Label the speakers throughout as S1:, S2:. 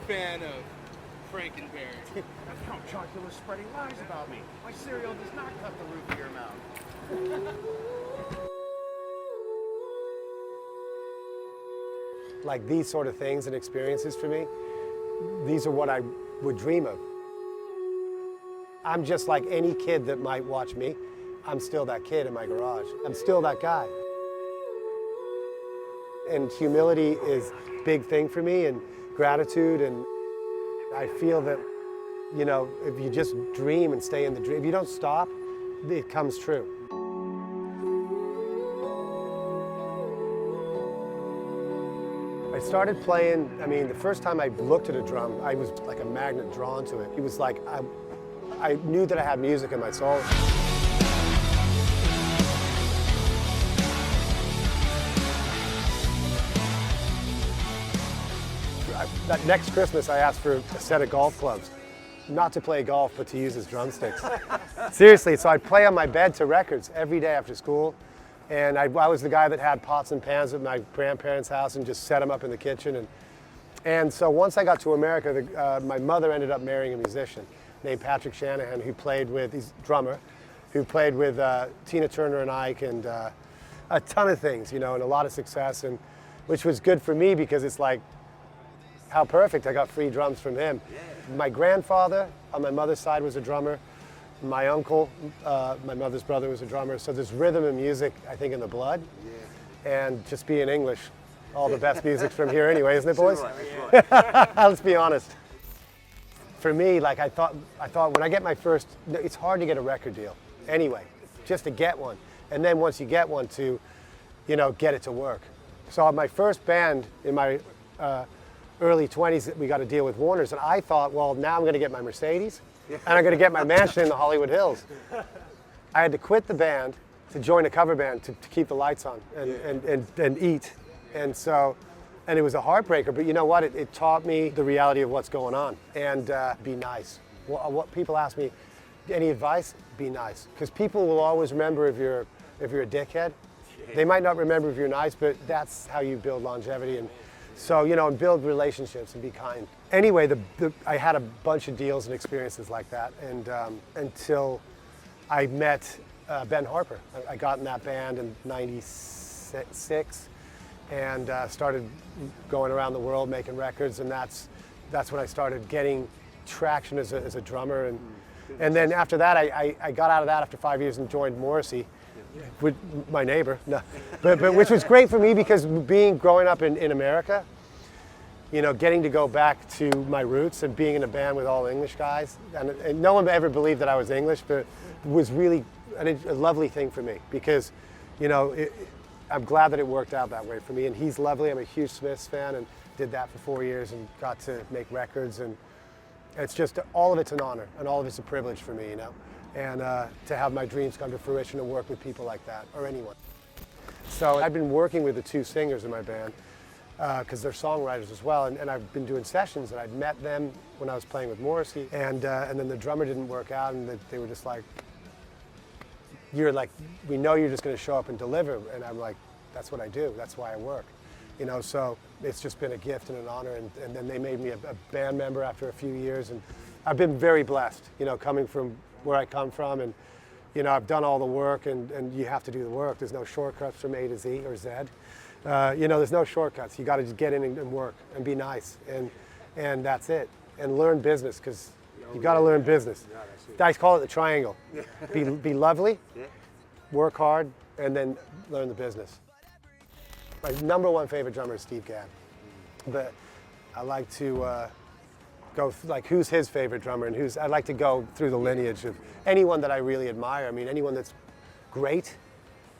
S1: fan of Frankenberry.
S2: That Count Chocula is spreading lies about me. My cereal does not cut the roof of your mouth.
S3: Like these sort of things and experiences for me, these are what I would dream of. I'm just like any kid that might watch me. I'm still that kid in my garage. I'm still that guy. And humility is a big thing for me, and gratitude, and I feel that, you know, if you just dream and stay in the dream, if you don't stop, it comes true. I started playing, I mean, the first time I looked at a drum, I was like a magnet drawn to it. It was like, I knew that I had music in my soul. That next Christmas, I asked for a set of golf clubs. Not to play golf, but to use as drumsticks. Seriously, so I'd play on my bed to records every day after school. And I was the guy that had pots and pans at my grandparents' house and just set them up in the kitchen. And so once I got to America, my mother ended up marrying a musician named Patrick Shanahan, who played with, he's a drummer, who played with Tina Turner and Ike and a ton of things, you know, and a lot of success, and which was good for me because it's like, how perfect, I got free drums from him. Yeah. My grandfather on my mother's side was a drummer. My uncle, my mother's brother, was a drummer. So there's rhythm and music, I think, in the blood. Yeah. And just being English, all the best music's from here anyway, isn't it, boys? Let's be honest. For me, like I thought when I get my first, it's hard to get a record deal anyway, just to get one. And then once you get one, to, you know, get it to work. So my first band in my early 20s, we got a deal with Warner's, and I thought, well, now I'm going to get my Mercedes, and I'm going to get my mansion in the Hollywood Hills. I had to quit the band to join a cover band to keep the lights on and eat. And so, and it was a heartbreaker, but you know what? It taught me the reality of what's going on, and be nice. What people ask me, any advice? Be nice. Because people will always remember if you're a dickhead. They might not remember if you're nice, but that's how you build longevity. And so, you know, and build relationships and be kind. Anyway, I had a bunch of deals and experiences like that, and until I met Ben Harper. I got in that band in '96 and started going around the world making records, and that's when I started getting traction as a drummer. And then after that, I got out of that after 5 years and joined Morrissey. With my neighbor, no, but which was great for me because growing up in America, you know, getting to go back to my roots and being in a band with all English guys, and no one ever believed that I was English, but it was really a lovely thing for me because, you know, I'm glad that it worked out that way for me. And he's lovely. I'm a huge Smiths fan and did that for 4 years and got to make records, and it's just all of it's an honor and all of it's a privilege for me, you know. And to have my dreams come to fruition and work with people like that, or anyone. So I've been working with the two singers in my band, because they're songwriters as well, and I've been doing sessions, and I'd met them when I was playing with Morrissey, and then the drummer didn't work out, and they were just like, we know you're just going to show up and deliver, and I'm like, that's what I do, that's why I work. You know, so it's just been a gift and an honor, and then they made me a band member after a few years, and I've been very blessed, you know, coming from where I come from, and you know, I've done all the work, and you have to do the work. There's no shortcuts from A to Z or Z. You know, there's no shortcuts. You got to just get in and work and be nice, and that's it. And learn business, because you got to learn business. I call it the triangle. Be lovely, work hard, and then learn the business. My number one favorite drummer is Steve Gadd, but I like to go like who's his favorite drummer, and I'd like to go through the lineage of anyone that I really admire. I mean, anyone that's great,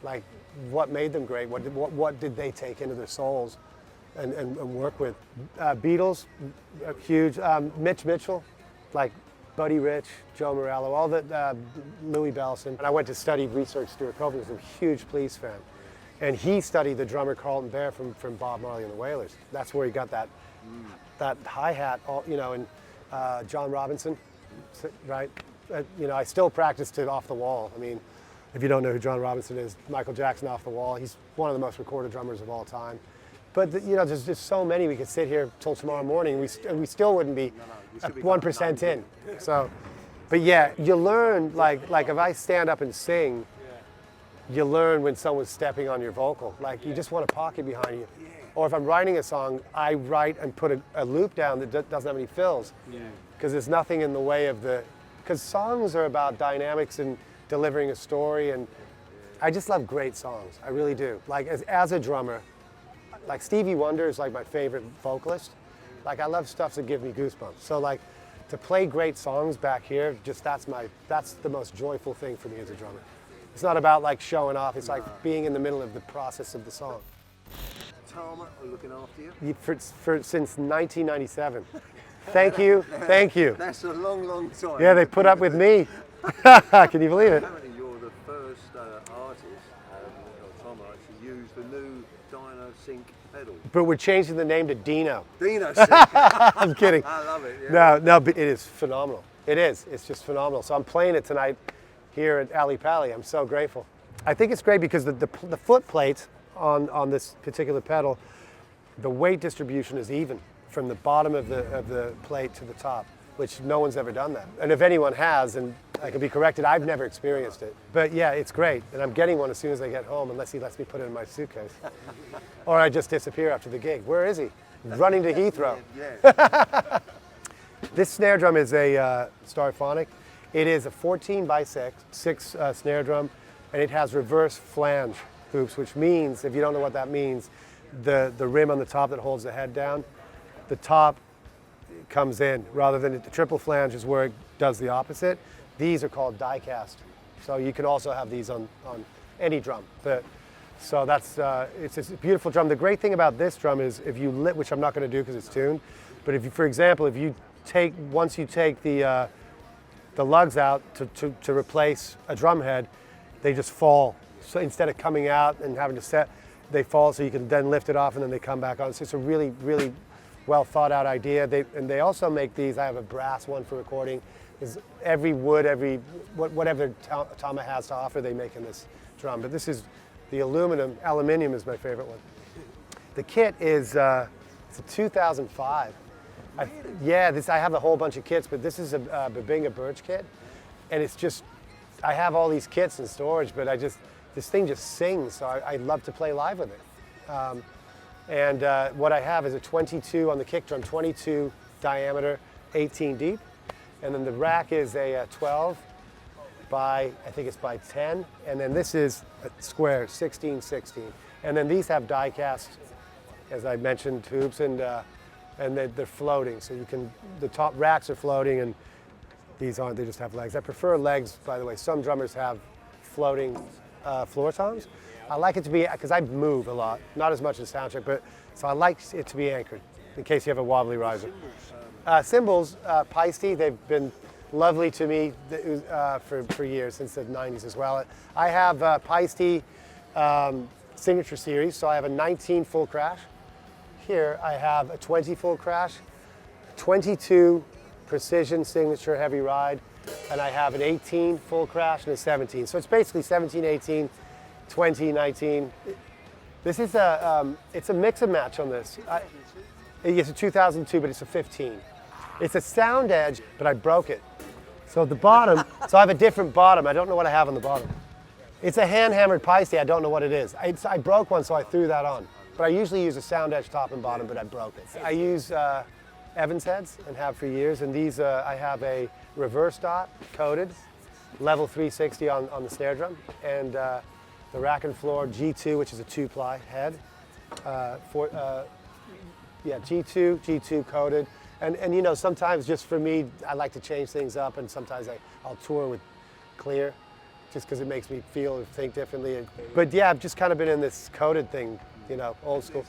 S3: like what made them great, what did they take into their souls and work with. Beatles, huge. Mitch Mitchell, like Buddy Rich, Joe Morello, all the Louis Bellson. And I went to study research Stuart Copeland, who's a huge Police fan. And he studied the drummer Carlton Bear from Bob Marley and the Wailers. That's where he got that hi-hat, you know, and John Robinson, right? You know, I still practice to Off the Wall. I mean, if you don't know who John Robinson is, Michael Jackson, Off the Wall. He's one of the most recorded drummers of all time. But you know, there's just so many. We could sit here till tomorrow morning, and we still wouldn't be
S2: you still be
S3: 1% in. So, but yeah, you learn like if I stand up and sing, you learn when someone's stepping on your vocal. Like you just want a pocket behind you. Or if I'm writing a song, I write and put a loop down that doesn't have any fills, because there's nothing in the way of the. Because songs are about dynamics and delivering a story, and I just love great songs. I really do. Like as a drummer. Like Stevie Wonder is like my favorite vocalist. Like I love stuff that give me goosebumps. So like to play great songs back here, just that's the most joyful thing for me as a drummer. It's not about like showing off. It's like being in the middle of the process of the song.
S2: Tama are looking after you?
S3: Since 1997. Thank you, thank you.
S2: That's a long, long time.
S3: Yeah, they put up with me. Can you believe it?
S2: Apparently you're the first artist, Tama, to use the new Dyno Sync pedal.
S3: But we're changing the name to Dino.
S2: Dino Sync.
S3: I'm kidding.
S2: I love it. Yeah.
S3: No, but it is phenomenal. It is. It's just phenomenal. So I'm playing it tonight here at Ali Pali. I'm so grateful. I think it's great because the foot plate on this particular pedal, the weight distribution is even from the bottom of the plate to the top, which no one's ever done that. And if anyone has, and I can be corrected, I've never experienced it. But yeah, it's great. And I'm getting one as soon as I get home, unless he lets me put it in my suitcase. Or I just disappear after the gig. Where is he? Running to Heathrow.
S2: Yeah.
S3: This snare drum is a Starphonic. It is a 14 by 6 snare drum, and it has reverse flange hoops, which means, if you don't know what that means, the rim on the top that holds the head down, the top comes in, rather than the triple flange is where it does the opposite. These are called die cast. So you can also have these on any drum. So that's, it's a beautiful drum. The great thing about this drum is if you which I'm not going to do because it's tuned, but if you, for example, if you once you take the lugs out to replace a drum head, they just fall. So instead of coming out and having to set, they fall, so you can then lift it off and then they come back on. So it's a really, really well thought out idea. And they also make these. I have a brass one for recording. Is every wood, whatever Tama has to offer, they make in this drum. But this is the aluminum. Aluminium is my favorite one. The kit is it's a 2005. I have a whole bunch of kits, but this is a Babinga Birch kit, and it's just, I have all these kits in storage, but this thing just sings, so I love to play live with it. What I have is a 22 on the kick drum, 22 diameter, 18 deep, and then the rack is a 12 by, I think it's by 10, and then this is a square, 16, 16. And then these have die cast, as I mentioned, tubes, and they're floating, so the top racks are floating, and these aren't, they just have legs. I prefer legs, by the way. Some drummers have floating floor toms. I like it to be, because I move a lot, not as much as soundcheck, but so I like it to be anchored in case you have a wobbly riser. Cymbals, Peisty, they've been lovely to me for years, since the 90s as well. I have Peisty Signature Series, so I have a 19 full crash. Here I have a 20 full crash, 22 Precision Signature Heavy Ride, and I have an 18 full crash and a 17. So it's basically 17, 18, 20, 19. This is it's a mix and match on this. It's a 2002, but it's a 15. It's a Sound Edge, but I broke it. So the bottom, so I have a different bottom. I don't know what I have on the bottom. It's a hand-hammered Peisty. I don't know what it is. I broke one, so I threw that on. But I usually use a Sound Edge top and bottom, but I broke it. I use Evans heads and have for years, and these I have a reverse dot coated, level 360 on the snare drum, and the rack and floor G2, which is a 2-ply head. G2 coated. And you know, sometimes just for me, I like to change things up, and sometimes I'll tour with clear, just because it makes me feel or think differently. But yeah, I've just kind of been in this coated thing, you know, old school.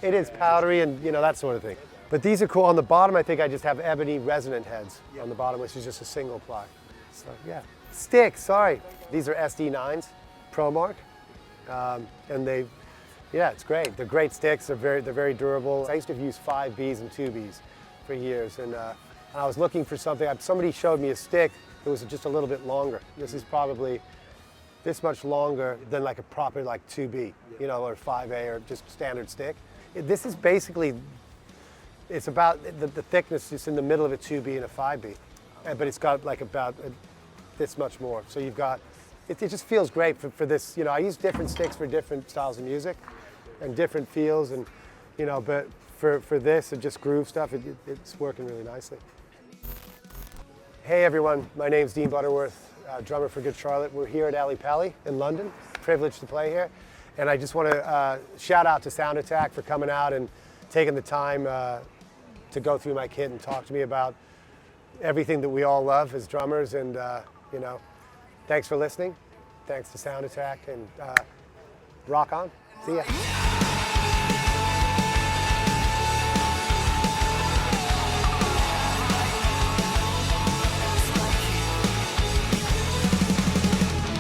S3: It is powdery and, you know, that sort of thing. But these are cool. On the bottom, I think I just have ebony resonant heads on the bottom, which is just a single ply. So yeah. Sticks, sorry. These are SD9s, ProMark. And it's great. They're great sticks. They're very durable. I used to use 5Bs and 2Bs for years, and I was looking for something. Somebody showed me a stick that was just a little bit longer. This is probably this much longer than like a proper like 2B, you know, or 5A or just standard stick. This is basically, it's about the thickness is in the middle of a 2B and a 5B, but it's got like about this much more. So you've got, it just feels great for this, you know, I use different sticks for different styles of music and different feels, and, you know, but for this and just groove stuff, it's working really nicely. Hey everyone, my name's Dean Butterworth, drummer for Good Charlotte. We're here at Ali Pali in London, privileged to play here. And I just want to shout out to Sound Attack for coming out and taking the time to go through my kit and talk to me about everything that we all love as drummers. And you know, thanks for listening. Thanks to Sound Attack, and rock on. See ya.